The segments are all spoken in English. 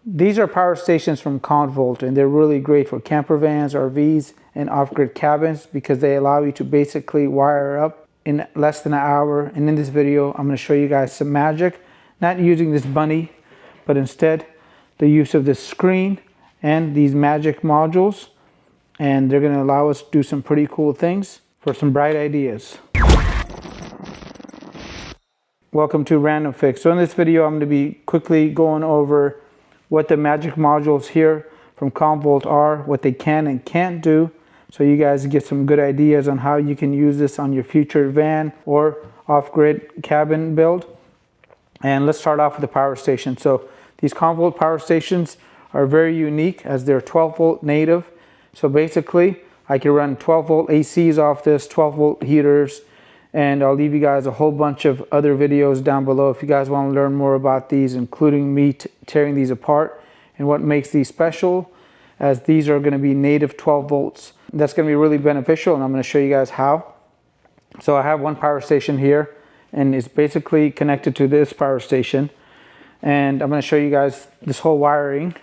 These are power stations from Comvolt, and they're really great for camper vans, RVs, and off-grid cabins because they allow you to basically wire up in less than an hour. And in this video, I'm going to show you guys some magic, not using this bunny, but instead the use of this screen and these magic modules. And they're going to allow us to do some pretty cool things for some bright ideas. Welcome to RandomFix. So in this video, I'm going to be quickly going over what the magic modules here from Comvolt are, what they can and can't do, so you guys get some good ideas on how you can use this on your future van or off-grid cabin build. And let's start off with the power station. So these Comvolt power stations are very unique as they're 12-volt native. So basically, I can run 12-volt ACs off this, 12-volt heaters, and I'll leave you guys a whole bunch of other videos down below if you guys want to learn more about these, including me tearing these apart and what makes these special, as these are going to be native 12 volts. That's going to be really beneficial, and I'm going to show you guys how. So I have one power station here, and it's basically connected to this power station. And I'm going to show you guys this whole wiring.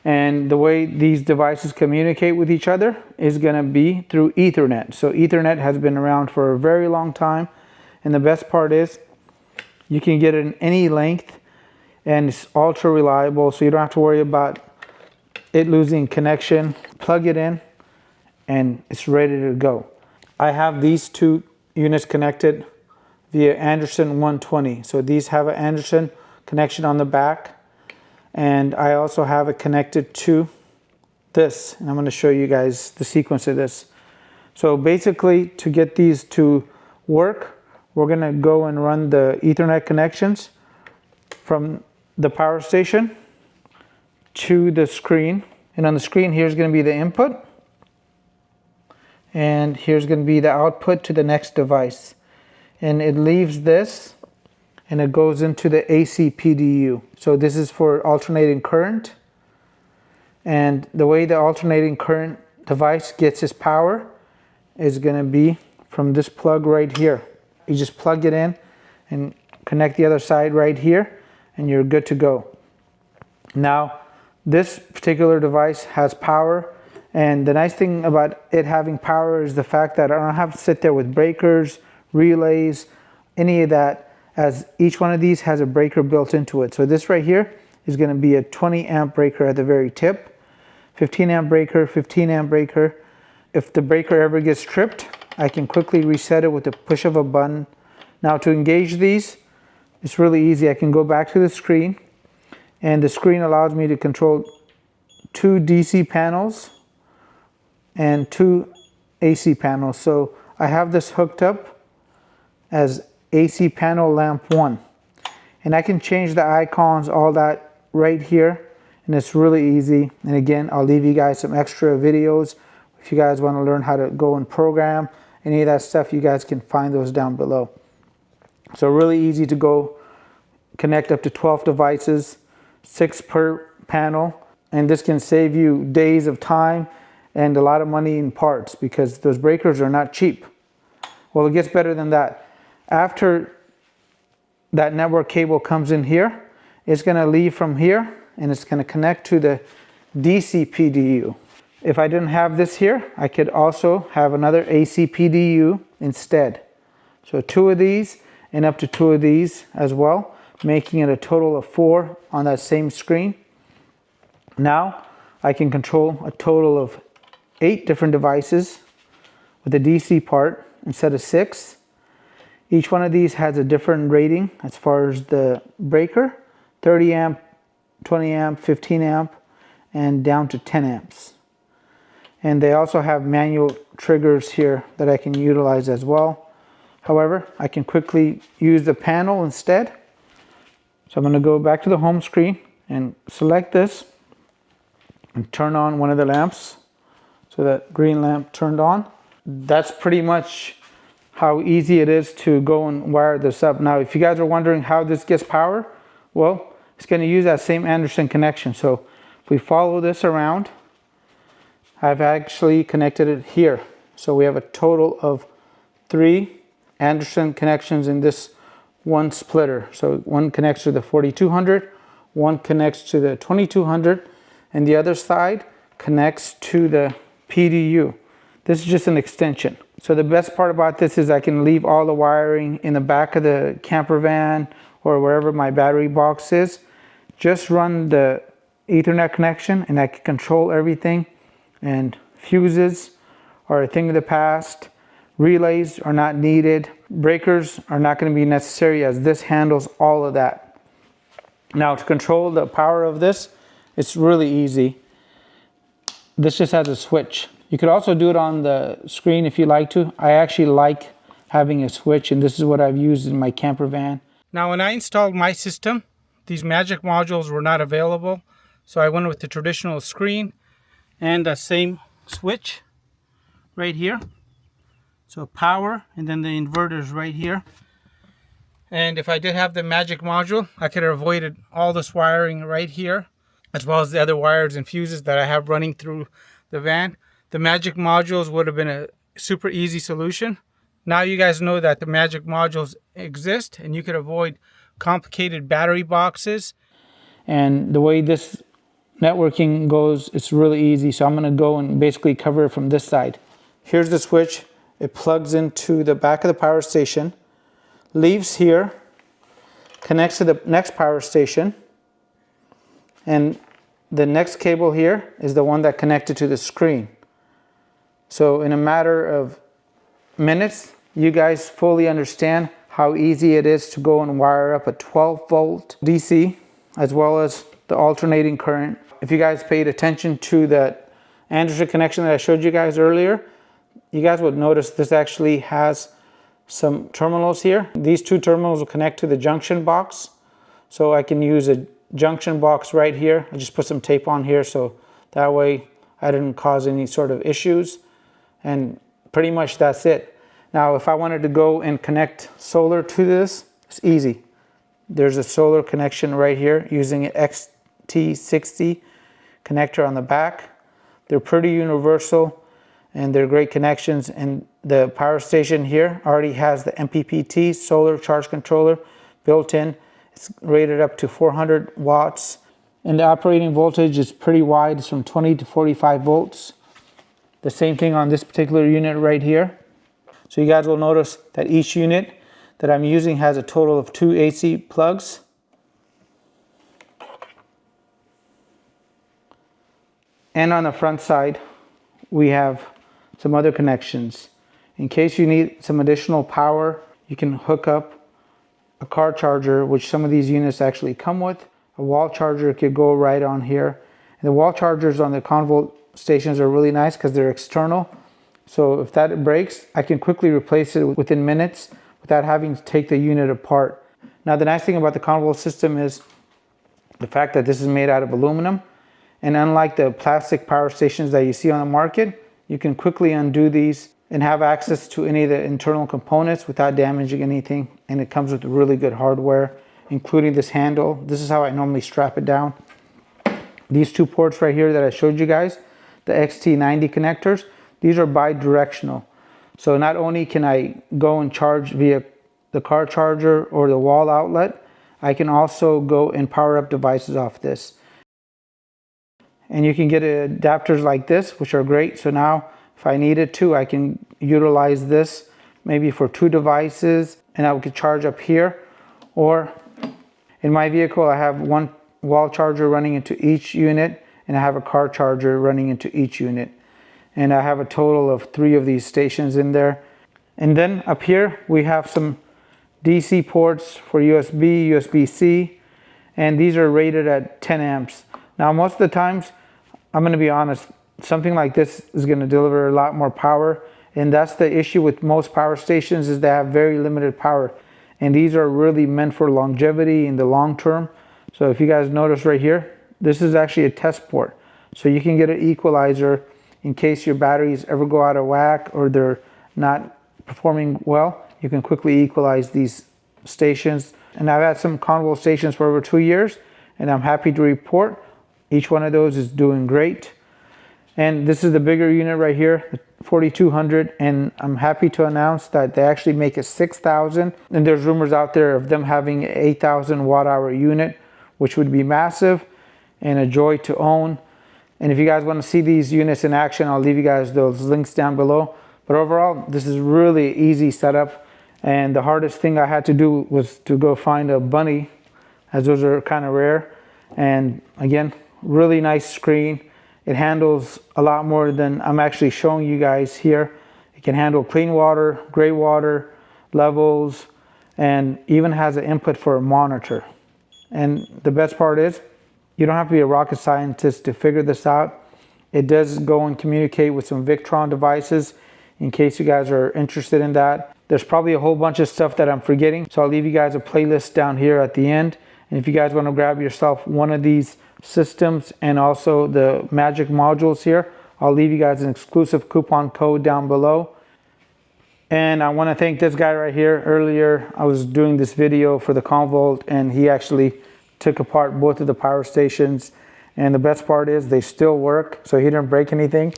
And the way these devices communicate with each other is going to be through Ethernet. So Ethernet has been around for a very long time. And the best part is you can get it in any length and it's ultra reliable. So you don't have to worry about it losing connection. Plug it in and it's ready to go. I have these two units connected via Anderson 120. So these have an Anderson connection on the back. And I also have it connected to this, and I'm going to show you guys the sequence of this. So basically, to get these to work, we're going to go and run the Ethernet connections from the power station to the screen. And on the screen, here's going to be the input, and here's going to be the output to the next device. And it leaves this and it goes into the AC-PDU. So this is for alternating current. And the way the alternating current device gets its power is gonna be from this plug right here. You just plug it in and connect the other side right here, and you're good to go. Now, this particular device has power, and the nice thing about it having power is the fact that I don't have to sit there with breakers, relays, any of that, as each one of these has a breaker built into it. So this right here is going to be a 20 amp breaker at the very tip, 15 amp breaker, 15 amp breaker. If the breaker ever gets tripped, I can quickly reset it with the push of a button. Now to engage these, it's really easy. I can go back to the screen, and the screen allows me to control 2 DC panels and 2 AC panels. So I have this hooked up as AC panel lamp 1, and I can change the icons, all that right here, and it's really easy. And again, I'll leave you guys some extra videos if you guys want to learn how to go and program any of that stuff. You guys can find those down below. So really easy to go connect up to 12 devices, 6 per panel, and this can save you days of time and a lot of money in parts because those breakers are not cheap. Well, it gets better than that. After that network cable comes in here, it's going to leave from here and it's going to connect to the DC-PDU. If I didn't have this here, I could also have another AC-PDU instead. So 2 of these and up to 2 of these as well, making it a total of 4 on that same screen. Now I can control a total of 8 different devices with the DC part instead of 6. Each one of these has a different rating as far as the breaker, 30 amp, 20 amp, 15 amp, and down to 10 amps. And they also have manual triggers here that I can utilize as well. However, I can quickly use the panel instead. So I'm going to go back to the home screen and select this and turn on one of the lamps. So that green lamp turned on. That's pretty much how easy it is to go and wire this up. Now, if you guys are wondering how this gets power, well, it's going to use that same Anderson connection. So if we follow this around, I've actually connected it here. So we have a total of 3 Anderson connections in this one splitter. So one connects to the 4200, one connects to the 2200, and the other side connects to the PDU. This is just an extension. So the best part about this is I can leave all the wiring in the back of the camper van or wherever my battery box is. Just run the Ethernet connection and I can control everything. And fuses are a thing of the past. Relays are not needed. Breakers are not going to be necessary, as this handles all of that. Now, to control the power of this, it's really easy. This just has a switch. You could also do it on the screen if you like to. I actually like having a switch, and this is what I've used in my camper van. Now, when I installed my system, these magic modules were not available, so I went with the traditional screen and the same switch right here. So power, and then the inverters right here. And if I did have the magic module, I could have avoided all this wiring right here, as well as the other wires and fuses that I have running through the van. The magic modules would have been a super easy solution. Now you guys know that the magic modules exist, and you could avoid complicated battery boxes. And the way this networking goes, it's really easy. So I'm going to go and basically cover it from this side. Here's the switch. It plugs into the back of the power station, leaves here, connects to the next power station, and the next cable here is the one that connected to the screen. So in a matter of minutes, you guys fully understand how easy it is to go and wire up a 12-volt DC, as well as the alternating current. If you guys paid attention to that Anderson connection that I showed you guys earlier, you guys would notice this actually has some terminals here. These two terminals will connect to the junction box. So I can use a junction box right here. I just put some tape on here so that way I didn't cause any sort of issues. And pretty much that's it. Now, if I wanted to go and connect solar to this, it's easy. There's a solar connection right here using an XT60 connector on the back. They're pretty universal and they're great connections. And the power station here already has the MPPT solar charge controller built in. It's rated up to 400 watts. And the operating voltage is pretty wide. It's from 20 to 45 volts. The same thing on this particular unit right here. So you guys will notice that each unit that I'm using has a total of 2 AC plugs. And on the front side, we have some other connections. In case you need some additional power, you can hook up a car charger, which some of these units actually come with. A wall charger could go right on here. And the wall chargers on the Comvolt stations are really nice because they're external. So if that breaks, I can quickly replace it within minutes without having to take the unit apart. Now, the nice thing about the Comvolt system is the fact that this is made out of aluminum. And unlike the plastic power stations that you see on the market, you can quickly undo these and have access to any of the internal components without damaging anything. And it comes with really good hardware, including this handle. This is how I normally strap it down. These two ports right here that I showed you guys, the XT90 connectors, these are bidirectional. So not only can I go and charge via the car charger or the wall outlet, I can also go and power up devices off this. And you can get adapters like this, which are great. So now if I needed to, I can utilize this maybe for 2 devices and I could charge up here. Or in my vehicle, I have one wall charger running into each unit and I have a car charger running into each unit. And I have a total of 3 of these stations in there. And then up here, we have some DC ports for USB, USB-C, and these are rated at 10 amps. Now, most of the times, I'm going to be honest, something like this is going to deliver a lot more power. And that's the issue with most power stations, is they have very limited power. And these are really meant for longevity in the long term. So if you guys notice right here, this is actually a test port. So you can get an equalizer in case your batteries ever go out of whack or they're not performing well. You can quickly equalize these stations. And I've had some Comvolt stations for over 2 years, and I'm happy to report each one of those is doing great. And this is the bigger unit right here, the 4200, and I'm happy to announce that they actually make a 6000, and there's rumors out there of them having an 8000 watt hour unit, which would be massive and a joy to own. And if you guys want to see these units in action, I'll leave you guys those links down below. But overall, this is really easy setup. And the hardest thing I had to do was to go find a bunny, as those are kind of rare. And again, really nice screen. It handles a lot more than I'm actually showing you guys here. It can handle clean water, gray water, levels, and even has an input for a monitor. And the best part is, you don't have to be a rocket scientist to figure this out. It does go and communicate with some Victron devices in case you guys are interested in that. There's probably a whole bunch of stuff that I'm forgetting, so I'll leave you guys a playlist down here at the end. And if you guys want to grab yourself one of these systems and also the magic modules here, I'll leave you guys an exclusive coupon code down below. And I want to thank this guy right here. Earlier I was doing this video for the Comvolt and he actually took apart both of the power stations, and the best part is they still work, so he didn't break anything.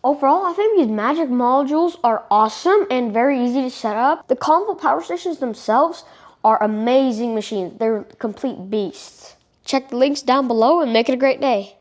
Overall, I think these magic modules are awesome and very easy to set up. The Comvolt power stations themselves are amazing machines. They're complete beasts. Check the links down below and make it a great day.